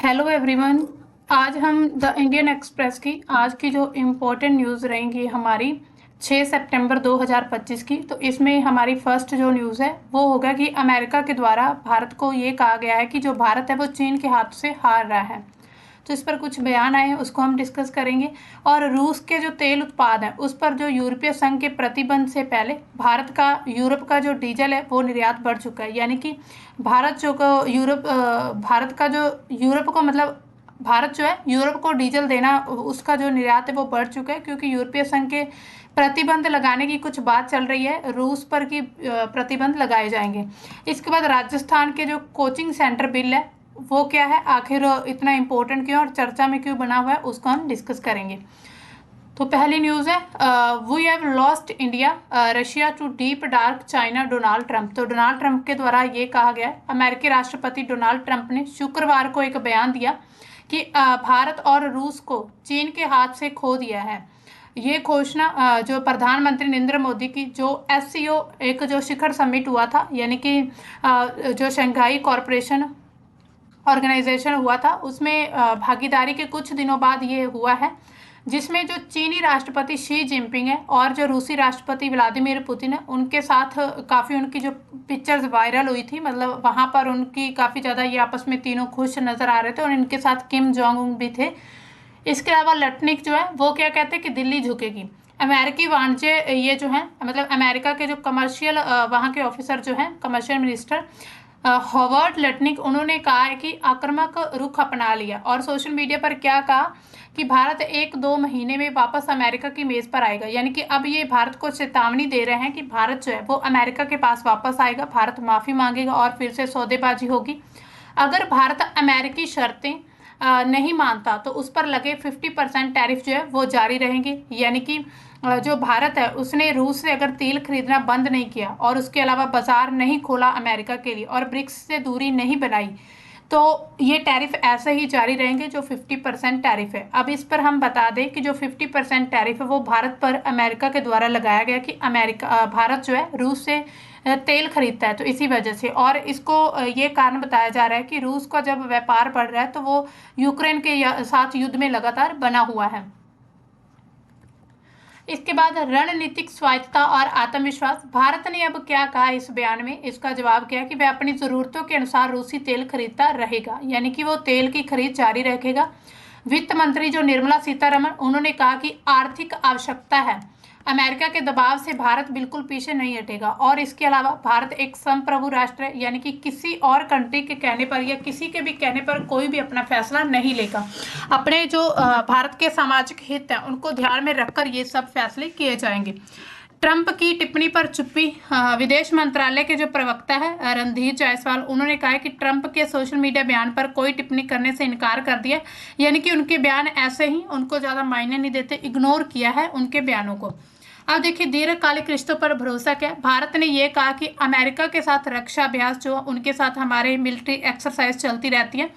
Hello everyone. आज हम the Indian express की आज की जो इम्पोर्टेंट न्यूज़ रहेंगी हमारी 6 सितंबर 2025 की। तो इसमें हमारी फर्स्ट जो न्यूज़ है वो होगा कि अमेरिका के द्वारा भारत को ये कहा गया है कि जो भारत है वो चीन के हाथ से हार रहा है। तो इस पर कुछ बयान आए हैं, उसको हम डिस्कस करेंगे। और रूस के जो तेल उत्पाद हैं उस पर जो यूरोपीय संघ के प्रतिबंध से पहले भारत का यूरोप का जो डीजल है वो निर्यात बढ़ चुका है। यानी कि भारत जो को यूरोप भारत का जो यूरोप को मतलब भारत जो है यूरोप को डीजल देना उसका जो निर्यात है वो बढ़ चुका है, क्योंकि यूरोपीय संघ के प्रतिबंध लगाने की कुछ बात चल रही है, रूस पर की प्रतिबंध लगाए जाएंगे। इसके बाद राजस्थान के जो कोचिंग सेंटर बिल है वो क्या है, आखिर इतना इम्पोर्टेंट क्यों और चर्चा में क्यों बना हुआ है, उसको हम डिस्कस करेंगे। तो पहली न्यूज़ है we have lost India Russia to deep dark China Donald Trump. तो डोनाल्ड ट्रंप के द्वारा ये कहा गया है, अमेरिकी राष्ट्रपति डोनाल्ड ट्रंप ने शुक्रवार को एक बयान दिया कि भारत और रूस को चीन के हाथ से खो दिया है। ये घोषणा जो प्रधानमंत्री नरेंद्र मोदी की जो एससीओ एक जो शिखर समिट हुआ था, यानी कि जो शंघाई कॉरपोरेशन ऑर्गेनाइजेशन हुआ था उसमें भागीदारी के कुछ दिनों बाद ये हुआ है, जिसमें जो चीनी राष्ट्रपति शी जिनपिंग है और जो रूसी राष्ट्रपति व्लादिमीर पुतिन है उनके साथ काफ़ी उनकी जो पिक्चर्स वायरल हुई थी, मतलब वहाँ पर उनकी काफ़ी ज़्यादा ये आपस में तीनों खुश नज़र आ रहे थे और इनके साथ किम जोंग उन भी थे। इसके अलावा लटनिक जो है वो क्या कहते हैं कि दिल्ली झुकेगी। अमेरिकी वाणिज्य ये जो है मतलब अमेरिका के जो कमर्शियल वहाँ के ऑफिसर जो हैं कमर्शियल मिनिस्टर हॉवर्ड लटनिक, उन्होंने कहा है कि आक्रामक रुख अपना लिया और सोशल मीडिया पर क्या कहा कि भारत 1-2 महीने में वापस अमेरिका की मेज़ पर आएगा। यानी कि अब ये भारत को चेतावनी दे रहे हैं कि भारत जो है वो अमेरिका के पास वापस आएगा, भारत माफ़ी मांगेगा और फिर से सौदेबाजी होगी। अगर भारत अमेरिकी शर्तें नहीं मानता तो उस पर लगे 50% टैरिफ जो है वो जारी रहेंगे। यानी कि जो भारत है उसने रूस से अगर तेल खरीदना बंद नहीं किया और उसके अलावा बाजार नहीं खोला अमेरिका के लिए और ब्रिक्स से दूरी नहीं बनाई तो ये टैरिफ ऐसे ही जारी रहेंगे जो 50% टैरिफ है। अब इस पर हम बता दें कि जो 50% टैरिफ है वो भारत पर अमेरिका के द्वारा लगाया गया कि अमेरिका भारत जो है रूस से तेल खरीदता है, तो इसी वजह से। और इसको ये कारण बताया जा रहा है कि रूस का जब व्यापार बढ़ रहा है तो वो यूक्रेन के साथ युद्ध में लगातार बना हुआ है। इसके बाद रणनीतिक स्वायत्तता और आत्मविश्वास, भारत ने अब क्या कहा इस बयान में, इसका जवाब क्या है कि वह अपनी ज़रूरतों के अनुसार रूसी तेल खरीदता रहेगा, यानी कि वो तेल की खरीद जारी रखेगा। वित्त मंत्री जो निर्मला सीतारमण, उन्होंने कहा कि आर्थिक आवश्यकता है, अमेरिका के दबाव से भारत बिल्कुल पीछे नहीं हटेगा। और इसके अलावा भारत एक संप्रभु राष्ट्र है, यानी कि किसी और कंट्री के कहने पर या किसी के भी कहने पर कोई भी अपना फैसला नहीं लेगा। अपने जो भारत के सामाजिक हित हैं उनको ध्यान में रखकर ये सब फैसले किए जाएंगे। ट्रंप की टिप्पणी पर चुप्पी, विदेश मंत्रालय के जो प्रवक्ता है रणधीर जायसवाल, उन्होंने कहा है कि ट्रंप के सोशल मीडिया बयान पर कोई टिप्पणी करने से इनकार कर दिया, यानी कि उनके बयान ऐसे ही उनको ज़्यादा मायने नहीं देते, इग्नोर किया है उनके बयानों को। अब देखिए दीर्घकालिक रिश्तों पर भरोसा क्या, भारत ने यह कहा कि अमेरिका के साथ रक्षा अभ्यास जो उनके साथ हमारे मिलिट्री एक्सरसाइज चलती रहती है,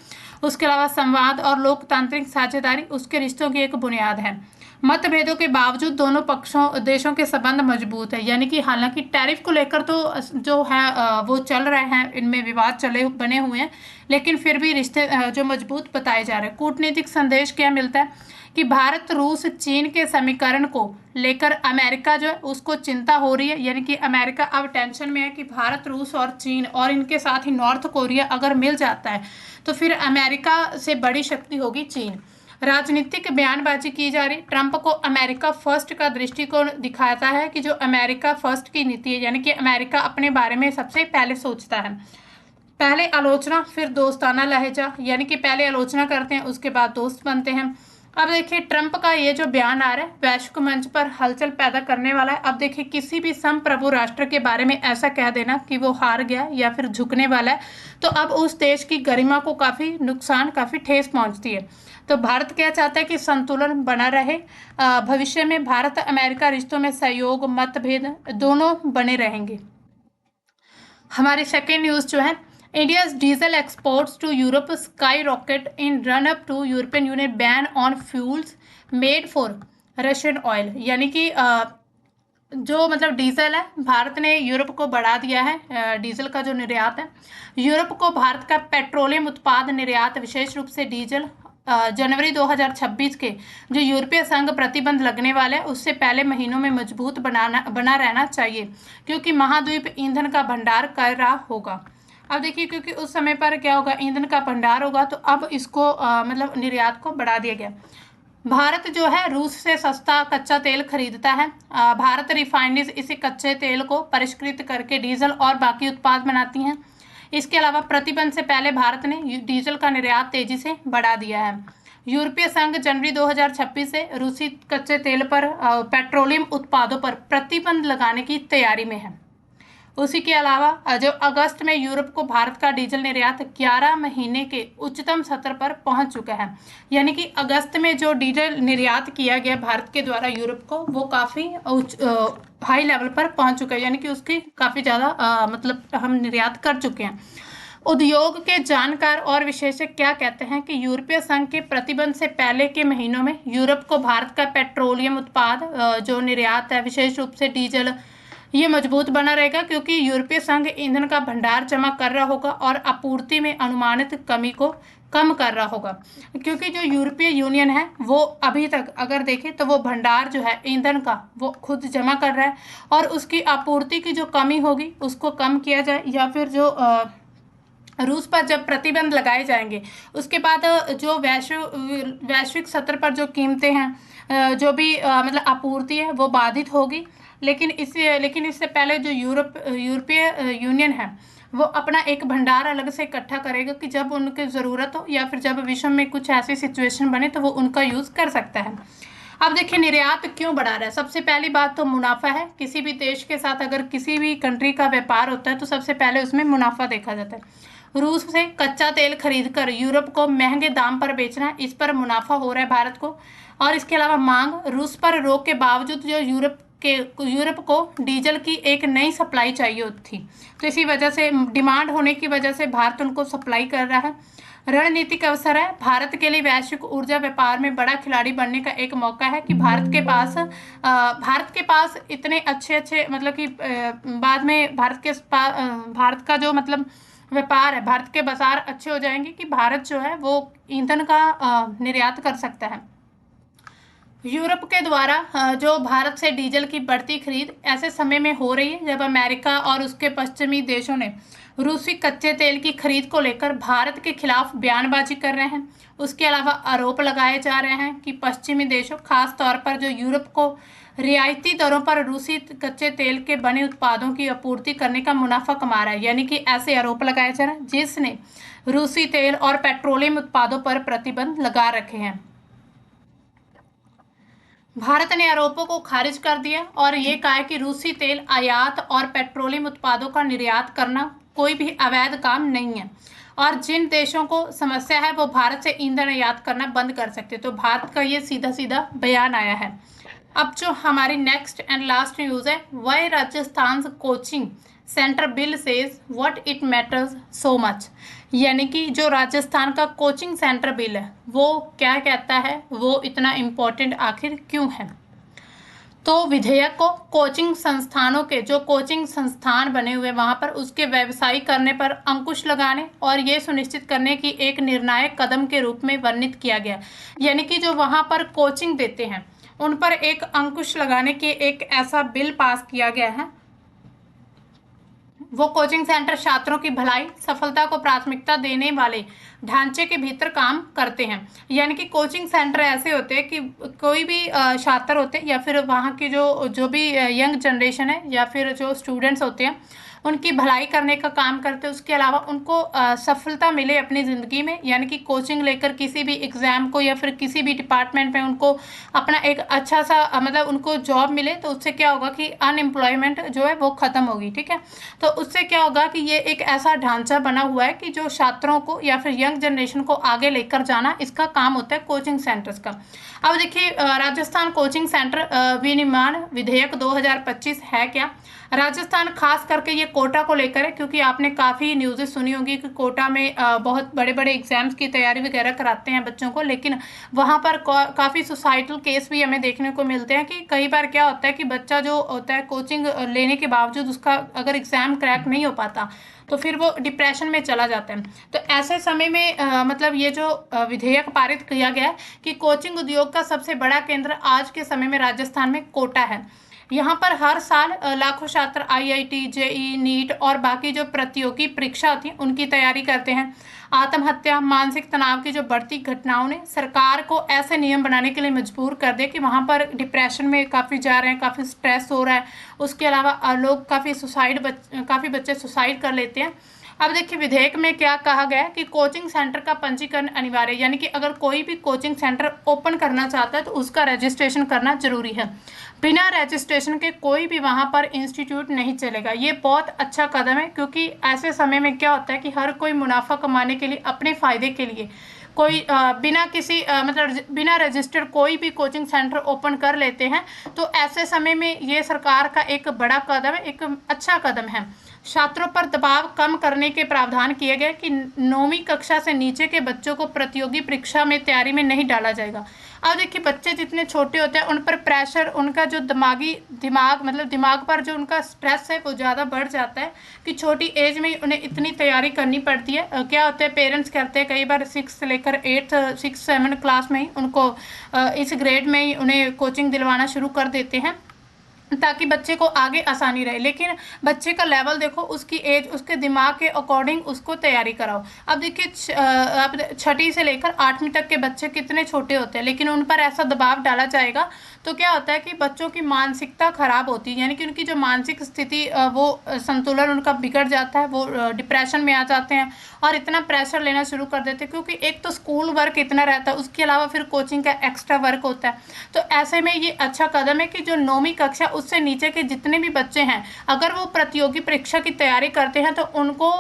उसके अलावा संवाद और लोकतांत्रिक साझेदारी उसके रिश्तों की एक बुनियाद है। मतभेदों के बावजूद दोनों पक्षों देशों के संबंध मजबूत है। यानी कि हालांकि टैरिफ को लेकर तो जो है वो चल रहे हैं, इनमें विवाद चले बने हुए हैं, लेकिन फिर भी रिश्ते जो मजबूत बताए जा रहे हैं। कूटनीतिक संदेश क्या मिलता है कि भारत रूस चीन के समीकरण को लेकर अमेरिका जो है उसको चिंता हो रही है, यानी कि अमेरिका अब टेंशन में है कि भारत रूस और चीन और इनके साथ ही नॉर्थ कोरिया अगर मिल जाता है तो फिर अमेरिका से बड़ी शक्ति होगी चीन। राजनीतिक बयानबाजी की जा रही, ट्रंप को अमेरिका फर्स्ट का दृष्टिकोण दिखाता है कि जो अमेरिका फर्स्ट की नीति है, यानी कि अमेरिका अपने बारे में सबसे पहले सोचता है। पहले आलोचना फिर दोस्ताना लहजा, यानी कि पहले आलोचना करते हैं उसके बाद दोस्त बनते हैं। अब देखिए ट्रंप का ये जो बयान आ रहा है वैश्विक मंच पर हलचल पैदा करने वाला है। अब देखिए किसी भी संप्रभु राष्ट्र के बारे में ऐसा कह देना कि वो हार गया या फिर झुकने वाला है तो अब उस देश की गरिमा को काफ़ी नुकसान काफ़ी ठेस पहुंचती है। तो भारत क्या चाहता है कि संतुलन बना रहे, भविष्य में भारत अमेरिका रिश्तों में सहयोग मतभेद दोनों बने रहेंगे। हमारी सेकेंड न्यूज़ जो है, India's diesel exports to Europe skyrocket in run up to European Union ban on fuels made for Russian oil. यानी कि जो मतलब डीजल है, भारत ने यूरोप को बढ़ा दिया है डीजल का जो निर्यात है। यूरोप को भारत का पेट्रोलियम उत्पाद निर्यात विशेष रूप से डीजल जनवरी 2026 के जो यूरोपीय संघ प्रतिबंध लगने वाला है उससे पहले महीनों में मजबूत बना रहना चाहिए, क्योंकि महाद्वीप ईंधन का भंडार कर रहा होगा। अब देखिए, क्योंकि उस समय पर क्या होगा, ईंधन का भंडार होगा, तो अब इसको मतलब निर्यात को बढ़ा दिया गया। भारत जो है रूस से सस्ता कच्चा तेल खरीदता है। भारत रिफाइनरीज इसी कच्चे तेल को परिष्कृत करके डीजल और बाकी उत्पाद बनाती हैं। इसके अलावा प्रतिबंध से पहले भारत ने डीजल का निर्यात तेजी से बढ़ा दिया है। यूरोपीय संघ जनवरी 2026 से रूसी कच्चे तेल पर पेट्रोलियम उत्पादों पर प्रतिबंध लगाने की तैयारी में है। उसी के अलावा जो अगस्त में यूरोप को भारत का डीजल निर्यात 11 महीने के उच्चतम स्तर पर पहुंच चुका है। यानी कि अगस्त में जो डीजल निर्यात किया गया भारत के द्वारा यूरोप को, वो काफ़ी हाई लेवल पर पहुंच चुका है, यानी कि उसकी काफ़ी ज़्यादा मतलब हम निर्यात कर चुके हैं। उद्योग के जानकार और विशेषज्ञ क्या कहते हैं कि यूरोपीय संघ के प्रतिबंध से पहले के महीनों में यूरोप को भारत का पेट्रोलियम उत्पाद जो निर्यात है विशेष रूप से डीजल, ये मजबूत बना रहेगा, क्योंकि यूरोपीय संघ ईंधन का भंडार जमा कर रहा होगा और आपूर्ति में अनुमानित कमी को कम कर रहा होगा। क्योंकि जो यूरोपीय यूनियन है वो अभी तक अगर देखें तो वो भंडार जो है ईंधन का वो खुद जमा कर रहा है, और उसकी आपूर्ति की जो कमी होगी उसको कम किया जाए, या फिर जो रूस पर जब प्रतिबंध लगाए जाएंगे उसके बाद जो वैश्विक स्तर पर जो कीमतें हैं, जो भी मतलब आपूर्ति है वो बाधित होगी। लेकिन इससे पहले जो यूरोपीय यूनियन है वो अपना एक भंडार अलग से इकट्ठा करेगा कि जब उनकी ज़रूरत हो या फिर जब विश्व में कुछ ऐसी सिचुएशन बने तो वो उनका यूज़ कर सकता है। अब देखिए, निर्यात क्यों बढ़ा रहा है। सबसे पहली बात तो मुनाफा है। किसी भी देश के साथ अगर किसी भी कंट्री का व्यापार होता है तो सबसे पहले उसमें मुनाफा देखा जाता है। रूस से कच्चा तेल खरीदकर यूरोप को महंगे दाम पर बेचना है, इस पर मुनाफा हो रहा है भारत को। और इसके अलावा मांग, रूस पर रोक के बावजूद जो यूरोप को डीजल की एक नई सप्लाई चाहिए थी, तो इसी वजह से डिमांड होने की वजह से भारत उनको सप्लाई कर रहा है। रणनीतिक अवसर है, भारत के लिए वैश्विक ऊर्जा व्यापार में बड़ा खिलाड़ी बनने का एक मौका है कि भारत के पास इतने अच्छे मतलब कि बाद में भारत का जो मतलब व्यापार है, भारत के बाजार अच्छे हो जाएंगे कि भारत जो है वो ईंधन का निर्यात कर सकता है। यूरोप के द्वारा जो भारत से डीजल की बढ़ती खरीद ऐसे समय में हो रही है जब अमेरिका और उसके पश्चिमी देशों ने रूसी कच्चे तेल की खरीद को लेकर भारत के खिलाफ बयानबाजी कर रहे हैं। उसके अलावा आरोप लगाए जा रहे हैं कि पश्चिमी देशों, खास तौर पर जो यूरोप को रियायती दरों पर रूसी कच्चे तेल के बने उत्पादों की आपूर्ति करने का मुनाफा कमा रहा है। यानी कि ऐसे आरोप लगाए जा रहे हैं जिसने रूसी तेल और पेट्रोलियम उत्पादों पर प्रतिबंध लगा रखे हैं। भारत ने आरोपों को खारिज कर दिया और ये कहा कि रूसी तेल आयात और पेट्रोलियम उत्पादों का निर्यात करना कोई भी अवैध काम नहीं है, और जिन देशों को समस्या है वो भारत से ईंधन आयात करना बंद कर सकते। तो भारत का ये सीधा सीधा बयान आया है। अब जो हमारी नेक्स्ट एंड लास्ट न्यूज़ है वह Rajasthan coaching centre bill says what it matters so much. यानी कि जो राजस्थान का कोचिंग सेंटर बिल है वो क्या कहता है, वो इतना इम्पोर्टेंट आखिर क्यों है। तो विधेयक को कोचिंग संस्थानों के जो कोचिंग संस्थान बने हुए वहाँ पर उसके व्यवसायीकरण पर अंकुश लगाने और ये सुनिश्चित करने की एक निर्णायक कदम के रूप में वर्णित किया गया। यानी कि जो वहाँ पर कोचिंग देते हैं उन पर एक अंकुश लगाने के एक ऐसा बिल पास किया गया है। वो कोचिंग सेंटर छात्रों की भलाई, सफलता को प्राथमिकता देने वाले ढांचे के भीतर काम करते हैं। यानी कि कोचिंग सेंटर ऐसे होते हैं कि कोई भी छात्र होते हैं या फिर वहाँ की जो भी यंग जनरेशन है या फिर जो स्टूडेंट्स होते हैं उनकी भलाई करने का काम करते हैं। उसके अलावा उनको सफलता मिले अपनी ज़िंदगी में, यानी कि कोचिंग लेकर किसी भी एग्ज़ाम को या फिर किसी भी डिपार्टमेंट में उनको अपना एक अच्छा सा मतलब उनको जॉब मिले, तो उससे क्या होगा कि अनएम्प्लॉयमेंट जो है वो ख़त्म होगी। ठीक है, तो उससे क्या होगा कि ये एक ऐसा ढांचा बना हुआ है कि जो छात्रों को या फिर यंग जनरेशन को आगे लेकर जाना, इसका काम होता है कोचिंग सेंटर्स का। अब देखिए, राजस्थान कोचिंग सेंटर विनिर्माण विधेयक 2025 है क्या। राजस्थान खास करके ये कोटा को लेकर है, क्योंकि आपने काफ़ी न्यूज़ेस सुनी होंगी कि कोटा में बहुत बड़े बड़े एग्जाम्स की तैयारी वगैरह कराते हैं बच्चों को, लेकिन वहाँ पर काफ़ी सुसाइडल केस भी हमें देखने को मिलते हैं कि कई बार क्या होता है कि बच्चा जो होता है कोचिंग लेने के बावजूद उसका अगर एग्ज़ाम क्रैक नहीं हो पाता तो फिर वो डिप्रेशन में चला जाता है। तो ऐसे समय में मतलब ये जो विधेयक पारित किया गया है कि कोचिंग उद्योग का सबसे बड़ा केंद्र आज के समय में राजस्थान में कोटा है। यहाँ पर हर साल लाखों छात्र आईआईटी, जेईई, नीट और बाकी जो प्रतियोगी परीक्षा होती है उनकी तैयारी करते हैं। आत्महत्या, मानसिक तनाव की जो बढ़ती घटनाओं ने सरकार को ऐसे नियम बनाने के लिए मजबूर कर दिया कि वहाँ पर डिप्रेशन में काफ़ी जा रहे हैं, काफ़ी स्ट्रेस हो रहा है। उसके अलावा लोग काफ़ी बच्चे सुसाइड कर लेते हैं। अब देखिए विधेयक में क्या कहा गया है कि कोचिंग सेंटर का पंजीकरण अनिवार्य, यानी कि अगर कोई भी कोचिंग सेंटर ओपन करना चाहता है तो उसका रजिस्ट्रेशन करना जरूरी है। बिना रजिस्ट्रेशन के कोई भी वहाँ पर इंस्टीट्यूट नहीं चलेगा। ये बहुत अच्छा कदम है, क्योंकि ऐसे समय में क्या होता है कि हर कोई मुनाफा कमाने के लिए, अपने फ़ायदे के लिए कोई बिना रजिस्टर्ड कोई भी कोचिंग सेंटर ओपन कर लेते हैं। तो ऐसे समय में ये सरकार का एक बड़ा कदम है, एक अच्छा कदम है। छात्रों पर दबाव कम करने के प्रावधान किए गए कि 9वीं कक्षा से नीचे के बच्चों को प्रतियोगी परीक्षा में तैयारी में नहीं डाला जाएगा। अब देखिए बच्चे जितने छोटे होते हैं उन पर प्रेशर, उनका जो दिमाग पर जो उनका स्ट्रेस है वो ज़्यादा बढ़ जाता है कि छोटी एज में ही उन्हें इतनी तैयारी करनी पड़ती है। क्या होता है, पेरेंट्स करते हैं कई बार 6 से लेकर 8, 6, 7 क्लास में ही उनको इस ग्रेड में ही उन्हें कोचिंग दिलवाना शुरू कर देते हैं ताकि बच्चे को आगे आसानी रहे। लेकिन बच्चे का लेवल देखो, उसकी एज, उसके दिमाग के अकॉर्डिंग उसको तैयारी कराओ। अब देखिए अब 6ठी से लेकर 8वीं तक के बच्चे कितने छोटे होते हैं, लेकिन उन पर ऐसा दबाव डाला जाएगा तो क्या होता है कि बच्चों की मानसिकता खराब होती है, यानी कि उनकी जो मानसिक स्थिति वो संतुलन उनका बिगड़ जाता है, वो डिप्रेशन में आ जाते हैं और इतना प्रेशर लेना शुरू कर देते हैं, क्योंकि एक तो स्कूल वर्क इतना रहता है, उसके अलावा फिर कोचिंग का एक्स्ट्रा वर्क होता है। तो ऐसे में ये अच्छा कदम है कि जो 9वीं कक्षा उससे नीचे के जितने भी बच्चे हैं, अगर वो प्रतियोगी परीक्षा की तैयारी करते हैं तो उनको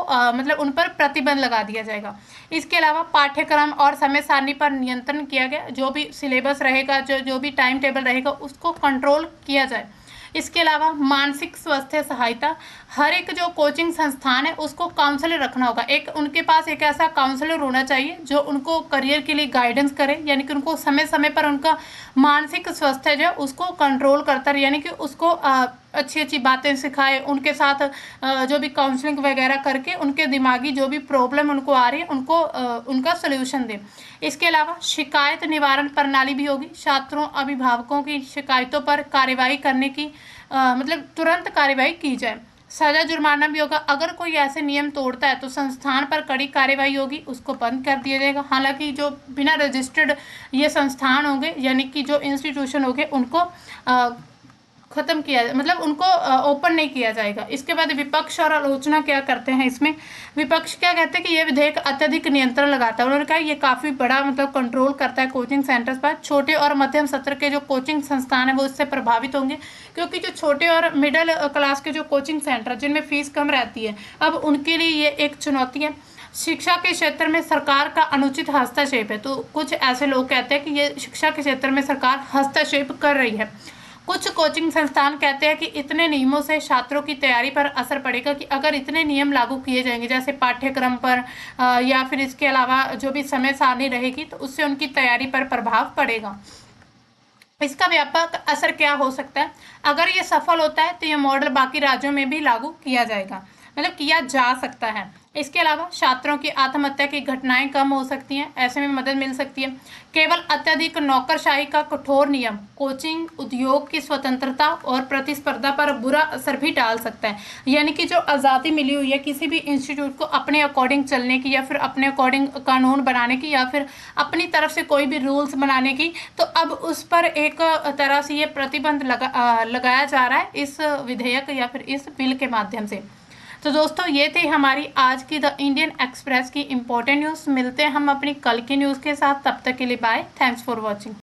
उन पर प्रतिबंध लगा दिया जाएगा। इसके अलावा पाठ्यक्रम और समय सारणी पर नियंत्रण किया गया, जो भी सिलेबस रहेगा, जो भी टाइम टेबल रहेगा उसको कंट्रोल किया जाए। इसके अलावा मानसिक स्वास्थ्य सहायता, हर एक जो कोचिंग संस्थान है उसको काउंसलर रखना होगा। उनके पास एक ऐसा काउंसलर होना चाहिए जो उनको करियर के लिए गाइडेंस करे, यानी कि उनको समय समय पर उनका मानसिक स्वास्थ्य जो उसको कंट्रोल करता रहे, यानी कि उसको अच्छी अच्छी बातें सिखाए, उनके साथ जो भी काउंसलिंग वगैरह करके उनके दिमागी जो भी प्रॉब्लम उनको आ रही है उनको उनका सोल्यूशन दे। इसके अलावा शिकायत निवारण प्रणाली भी होगी, छात्रों अभिभावकों की शिकायतों पर कार्यवाही करने की तुरंत कार्यवाही की जाए। सजा जुर्माना भी होगा, अगर कोई ऐसे नियम तोड़ता है तो संस्थान पर कड़ी कार्यवाही होगी, उसको बंद कर दिया जाएगा। हालांकि जो बिना रजिस्टर्ड ये संस्थान होंगे, यानी कि जो इंस्टीट्यूशन होंगे, उनको खत्म किया उनको ओपन नहीं किया जाएगा। इसके बाद विपक्ष और आलोचना क्या करते हैं, इसमें विपक्ष क्या कहते हैं कि ये विधेयक अत्यधिक नियंत्रण लगाता है। उन्होंने कहा ये काफ़ी बड़ा कंट्रोल करता है कोचिंग सेंटर्स पर। छोटे और मध्यम सत्र के जो कोचिंग संस्थान है वो इससे प्रभावित होंगे, क्योंकि जो छोटे और मिडिल क्लास के जो कोचिंग सेंटर जिनमें फीस कम रहती है, अब उनके लिए ये एक चुनौती है। शिक्षा के क्षेत्र में सरकार का अनुचित हस्तक्षेप है, तो कुछ ऐसे लोग कहते हैं कि ये शिक्षा के क्षेत्र में सरकार हस्तक्षेप कर रही है। कुछ कोचिंग संस्थान कहते हैं कि इतने नियमों से छात्रों की तैयारी पर असर पड़ेगा कि अगर इतने नियम लागू किए जाएंगे, जैसे पाठ्यक्रम पर या फिर इसके अलावा जो भी समय सारणी रहेगी, तो उससे उनकी तैयारी पर प्रभाव पड़ेगा। इसका व्यापक असर क्या हो सकता है, अगर ये सफल होता है तो ये मॉडल बाकी राज्यों में भी लागू किया जाएगा, किया जा सकता है। इसके अलावा छात्रों की आत्महत्या की घटनाएं कम हो सकती हैं, ऐसे में मदद मिल सकती है। केवल अत्यधिक नौकरशाही का कठोर नियम कोचिंग उद्योग की स्वतंत्रता और प्रतिस्पर्धा पर बुरा असर भी डाल सकता है, यानी कि जो आज़ादी मिली हुई है किसी भी इंस्टीट्यूट को अपने अकॉर्डिंग चलने की, या फिर अपने अकॉर्डिंग कानून बनाने की, या फिर अपनी तरफ से कोई भी रूल्स बनाने की, तो अब उस पर एक तरह से ये प्रतिबंध लगाया जा रहा है इस विधेयक या फिर इस बिल के माध्यम से। तो दोस्तों ये थी हमारी आज की द इंडियन एक्सप्रेस की इम्पोर्टेंट न्यूज़। मिलते हैं हम अपनी कल की न्यूज़ के साथ, तब तक के लिए बाय, थैंक्स फॉर वॉचिंग।